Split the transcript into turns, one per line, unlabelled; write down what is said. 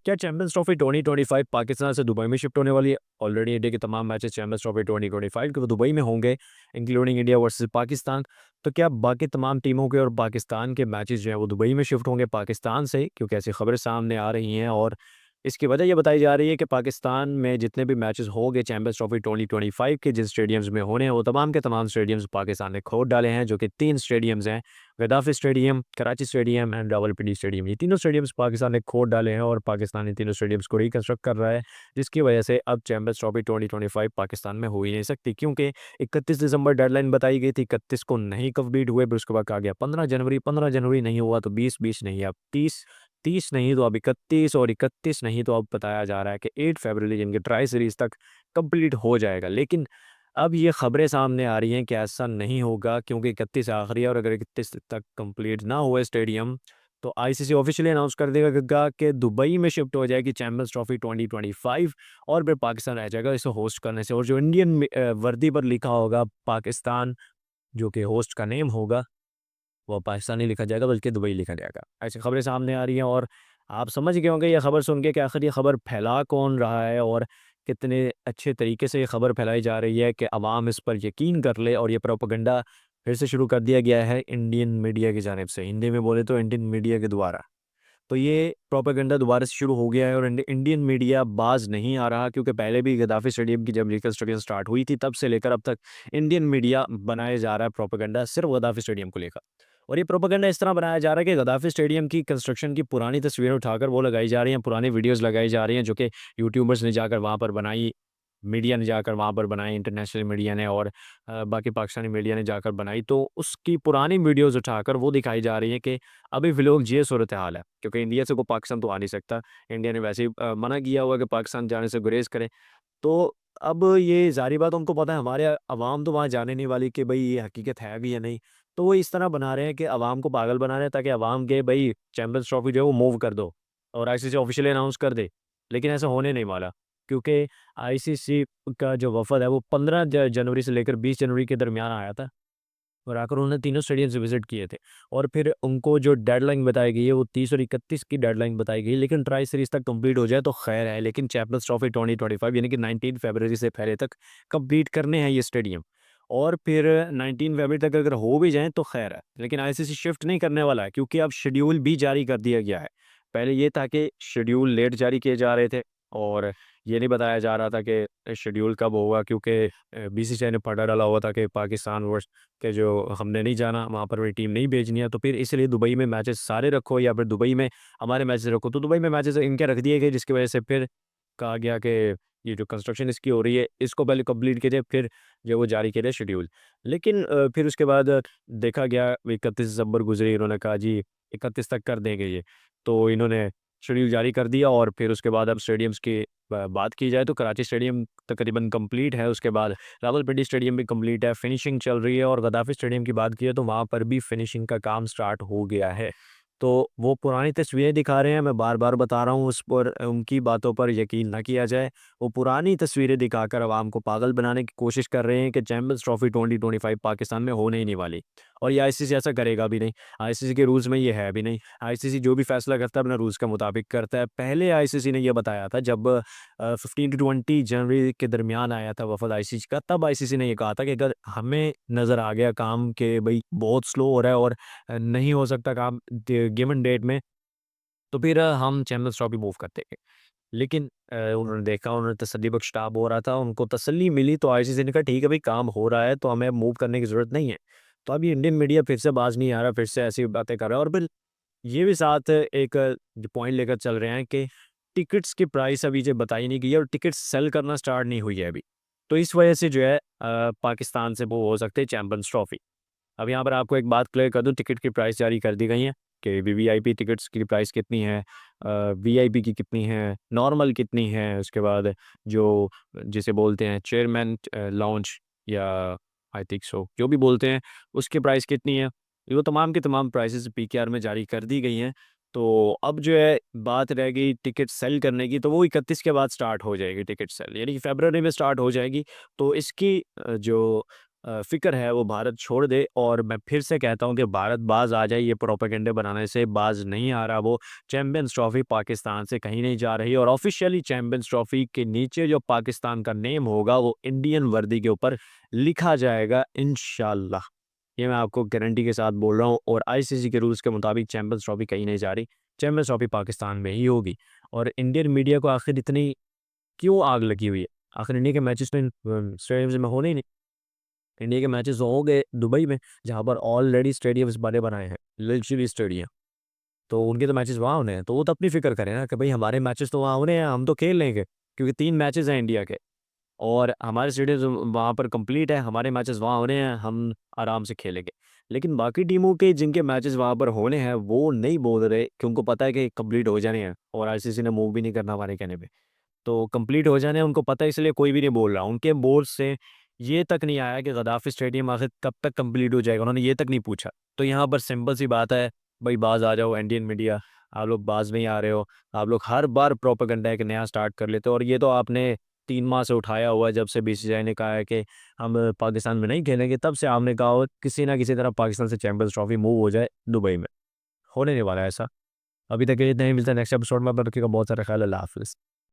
क्या champions trophy 2025 Pakistan से Dubai में शिफ्ट होने वाली है? ऑलरेडी इंडिया के तमाम मैचेस चैंपियंस ट्रॉफी 2025 के वो दुबई में होंगे, इंक्लूडिंग इंडिया वर्सेस पाकिस्तान। तो क्या बाकी तमाम टीमों के और पाकिस्तान के मैचेस जो हैं वो दुबई में शिफ्ट होंगे पाकिस्तान से? क्योंकि ऐसी खबरें सामने आ रही हैं और इसकी वजह ये बताई जा रही है कि पाकिस्तान में जितने भी मैचेस होंगे चैंपियंस ट्रॉफी 2025 के जिन स्टेडियम्स में होने हैं वो तमाम के तमाम स्टेडियम्स पाकिस्तान ने खोद डाले हैं, जो कि 3 स्टेडियम्स हैं। Gaddafi stadium, Karachi stadium and Rawalpindi stadium. ये तीनों स्टेडियम्स पाकिस्तान ने खोद डाले हैं और पाकिस्तान इन तीनों स्टेडियम्स को रिकंस्ट्रक्ट कर रहा है, जिसकी वजह से अब चैंपियंस ट्रॉफी 2025 पाकिस्तान में हो ही नहीं सकती, क्योंकि 31 दिसंबर डेडलाइन बताई गई थी, 31 को नहीं कंप्लीट हुए, फिर उसके बाद कहा गया 15 जनवरी, 15 जनवरी नहीं हुआ तो 20 नहीं, अब 30, 30 नहीं तो अब 31 और 31 नहीं तो अब बताया जा रहा है कि 8 फरवरी जिनके ट्राई सीरीज तक कंप्लीट हो जाएगा। लेकिन अब ये खबरें सामने आ रही हैं कि ऐसा नहीं होगा, क्योंकि 31 आखिरी है और अगर 31 तक कंप्लीट ना हुए स्टेडियम तो आईसीसी ऑफिशियली अनाउंस कर देगा कि दुबई में शिफ्ट हो जाएगी चैंपियंस ट्रॉफी 2025 और फिर पाकिस्तान रह जाएगा इसे होस्ट करने से। और जो इंडियन वर्दी पर लिखा होगा पाकिस्तान, जो कि होस्ट का नेम होगा, वो पाकिस्तान नहीं लिखा जाएगा बल्कि दुबई लिखा जाएगा। ऐसी खबरें सामने आ रही हैं और आप समझ गए होंगे ये खबर सुन के कि आखिर ये खबर फैला कौन रहा है और कितने अच्छे तरीके से ये खबर फैलाई जा रही है कि अवाम इस पर यकीन कर ले। और ये प्रोपेगेंडा फिर से शुरू कर दिया गया है इंडियन मीडिया की जानिब से, हिंदी में बोले तो इंडियन मीडिया के द्वारा। तो ये प्रोपेगेंडा दोबारा से शुरू हो गया है और इंडियन मीडिया बाज नहीं आ रहा, क्योंकि पहले भी गद्दाफी स्टेडियम की जब रिकंस्ट्रक्शन स्टार्ट हुई थी तब से लेकर अब तक इंडियन मीडिया बनाया जा रहा है प्रोपेगेंडा सिर्फ गद्दाफी स्टेडियम को लेकर। और ये प्रोपेगेंडा इस तरह बनाया जा रहा है कि गद्दाफी स्टेडियम की कंस्ट्रक्शन की पुरानी तस्वीरें उठाकर वो लगाई जा रही हैं, पुरानी वीडियोस लगाई जा रही हैं, जो कि यूट्यूबर्स ने जाकर वहाँ पर बनाई, मीडिया ने जाकर वहाँ पर बनाई, इंटरनेशनल मीडिया ने और बाकी पाकिस्तानी मीडिया ने जाकर बनाई। तो उसकी पुरानी वीडियोज़ उठाकर वो दिखाई जा रही है कि अभी फ़िलहाल ये सूरत हाल है, क्योंकि इंडिया से कोई पाकिस्तान तो आ नहीं सकता। इंडिया ने वैसे ही मना किया हुआ है कि पाकिस्तान जाने से गुरेज़ करें। तो अब ये ज़ाहिर बात उनको पता है हमारे अवाम तो वहाँ जाने नहीं वाली कि भई ये हकीकत है भी या नहीं। तो वो इस तरह बना रहे हैं कि अवाम को पागल बना रहे हैं ताकि अवाम के भई चैंपियंस ट्रॉफी जो है वो मूव कर दो और आईसीसी ऑफ़िशियली अनाउंस कर दे। लेकिन ऐसा होने नहीं वाला, क्योंकि आईसीसी का जो वफ़द है वो 15 ज जनवरी से लेकर 20 जनवरी के दरमियान आया था और आकर उन्होंने तीनों स्टेडियम्स विज़िट किए थे। और फिर उनको जो डेडलाइन बताई गई है वो 30 और 31 की डेडलाइन बताई गई है, लेकिन ट्राई सीरीज़ तक कंप्लीट हो जाए तो खैर है। लेकिन चैंपियंस ट्रॉफी 2025 यानी कि 19 फरवरी से पहले तक कंप्लीट करने हैं ये स्टेडियम। और फिर 19 फरवरी तक अगर हो भी जाएँ तो खैर है। लेकिन आईसीसी शिफ्ट नहीं करने वाला है, क्योंकि अब शेड्यूल भी जारी कर दिया गया है। पहले ये था कि शेड्यूल लेट जारी किए जा रहे थे और ये नहीं बताया जा रहा था कि शेड्यूल कब होगा, क्योंकि बीसीसीआई ने पटा डाला हुआ था कि पाकिस्तान वर्स कि जो हमने नहीं जाना, वहाँ पर भी टीम नहीं भेजनी है, तो फिर इसलिए दुबई में मैचेस सारे रखो या फिर दुबई में हमारे मैचेस रखो। तो दुबई में मैचेस इनके रख दिए गए, जिसकी वजह से फिर कहा गया कि ये जो कंस्ट्रक्शन इसकी हो रही है, इसको पहले कंप्लीट कीजिए, फिर जो वो जारी कीजिए शेड्यूल। लेकिन फिर उसके बाद देखा गया 31 दिसंबर गुज़री, इन्होंने कहा जी 31 तक कर देंगे ये। तो इन्होंने शेड्यूल जारी कर दिया और फिर उसके बाद अब स्टेडियम्स की बात की जाए तो कराची स्टेडियम तकरीबन कंप्लीट है, उसके बाद रावलपिंडी स्टेडियम भी कंप्लीट है, फिनिशिंग चल रही है और गद्दाफी स्टेडियम की बात की है तो वहाँ पर भी फिनिशिंग का काम स्टार्ट हो गया है। तो वो पुरानी तस्वीरें दिखा रहे हैं, मैं बार-बार बता रहा हूँ उस पर उनकी बातों पर यकीन ना किया जाए। वो पुरानी तस्वीरें दिखाकर अवाम को पागल बनाने की कोशिश कर रहे हैं कि चैंपियंस ट्रॉफी 2025 पाकिस्तान में होने ही नहीं वाली और ये आईसीसी ऐसा करेगा भी नहीं। आईसीसी के रूल्स में ये है भी नहीं। आईसीसी जो भी फैसला करता है अपने रूल्स के मुताबिक करता है। पहले आईसीसी ने ये बताया था जब 15 टू 20 जनवरी के दरमियान आया था वफ़द आईसीसी का, तब आईसीसी ने ये कहा था कि अगर हमें नज़र आ गया काम कि भई बहुत स्लो हो रहा है और नहीं हो सकता काम गिवन डेट में, तो फिर हम चैंपियंस ट्रॉफी मूव कर देंगे। लेकिन उन्होंने देखा, उन्होंने तसल्ली बख्श स्टाफ हो रहा था, उनको तसल्ली मिली तो आईसीसी ने कहा ठीक है भाई काम हो रहा है तो हमें अब मूव करने की ज़रूरत नहीं है। तो अब ये इंडियन मीडिया फिर से बाज़ नहीं आ रहा, फिर से ऐसी बातें कर रहा है और फिर ये भी साथ एक जो पॉइंट लेकर चल रहे हैं कि टिकट्स की प्राइस अभी जो बताई नहीं गई है और टिकट्स सेल करना स्टार्ट नहीं हुई है अभी। तो इस वजह से जो है पाकिस्तान से वो हो सकते हैं चैंपियंस ट्रॉफी। अब यहाँ पर आपको एक बात क्लियर कर दूँ, टिकट की प्राइस जारी कर दी गई है कि वीवीआईपी टिकट्स की प्राइस कितनी है, वीआईपी की कितनी है, नॉर्मल कितनी है, उसके बाद जो जिसे बोलते हैं चेयरमैन लाउंज या आई थिंक सो जो भी बोलते हैं, उसकी प्राइस कितनी है। वो तमाम की तमाम प्राइसेस पीकेआर में जारी कर दी गई हैं। तो अब जो है बात रह गई टिकट सेल करने की, तो वो 31 के बाद स्टार्ट हो जाएगी टिकट सेल, यानी कि फ़रवरी में स्टार्ट हो जाएगी। तो इसकी जो फ़िक्र है वो भारत छोड़ दे। और मैं फिर से कहता हूँ कि भारत बाज़ आ जाए, ये प्रोपेगेंडे बनाने से बाज़ नहीं आ रहा वो। चैंपियंस ट्रॉफ़ी पाकिस्तान से कहीं नहीं जा रही और ऑफ़िशियली चैंपियंस ट्रॉफ़ी के नीचे जो पाकिस्तान का नेम होगा वो इंडियन वर्दी के ऊपर लिखा जाएगा इंशाल्लाह। ये मैं आपको गारंटी के साथ बोल रहा हूँ और आईसीसी के रूल्स के मुताबिक चैंपियंस ट्रॉफ़ी कहीं नहीं जा रही। चैंपियंस ट्रॉफ़ी पाकिस्तान में ही होगी। और इंडियन मीडिया को आखिर इतनी क्यों आग लगी हुई है? आखिर इंडिया के मैचेस तो इन स्टेडियम्स में होने ही नहीं। इंडिया के मैचेस तो हो गए दुबई में, जहाँ पर ऑलरेडी स्टेडियम्स बने बनाए हैं, लग्ज़री स्टेडियम। तो उनके तो मैचेस वहाँ होने हैं, तो वो तो अपनी फ़िक्र करें ना कि भई हमारे मैचेस तो वहाँ होने हैं, हम तो खेल लेंगे। क्योंकि 3 मैचेस हैं इंडिया के और हमारे स्टेडियम्स वहाँ पर कंप्लीट है, हमारे मैचेस वहाँ होने हैं, हम आराम से खेलेंगे। लेकिन बाकी टीमों के जिनके मैचेस वहाँ पर होने हैं, वो नहीं बोल रहे कि उनको पता है कि कंप्लीट हो जाने हैं और आईसीसी ने मूव भी नहीं करना हमारे कहने पे। तो कंप्लीट हो जाने उनको पता है, इसलिए कोई भी नहीं बोल रहा। उनके बोर्ड से ये तक नहीं आया कि गद्दाफ़ी स्टेडियम आखिर कब तक कंप्लीट हो जाएगा, उन्होंने ये तक नहीं पूछा। तो यहाँ पर सिंपल सी बात है, भई बाज़ आ जाओ इंडियन मीडिया, आप लोग बाज़ नहीं आ रहे हो, आप लोग हर बार प्रोपेगेंडा एक नया स्टार्ट कर लेते हो और ये तो आपने 3 माह से उठाया हुआ है, जब से बीसीसीआई ने कहा है कि हम पाकिस्तान में नहीं खेलेंगे, तब से आपने कहा हो किसी न किसी तरह पाकिस्तान से चैंपियंस ट्रॉफ़ी मूव हो जाए दुबई में। होने नहीं वाला है ऐसा। अभी तक के लिए इतना ही, मिलता है नेक्स्ट एपिसोड में, तब तक का बहुत सारा ख्याल, अल्लाह हाफ़िज़।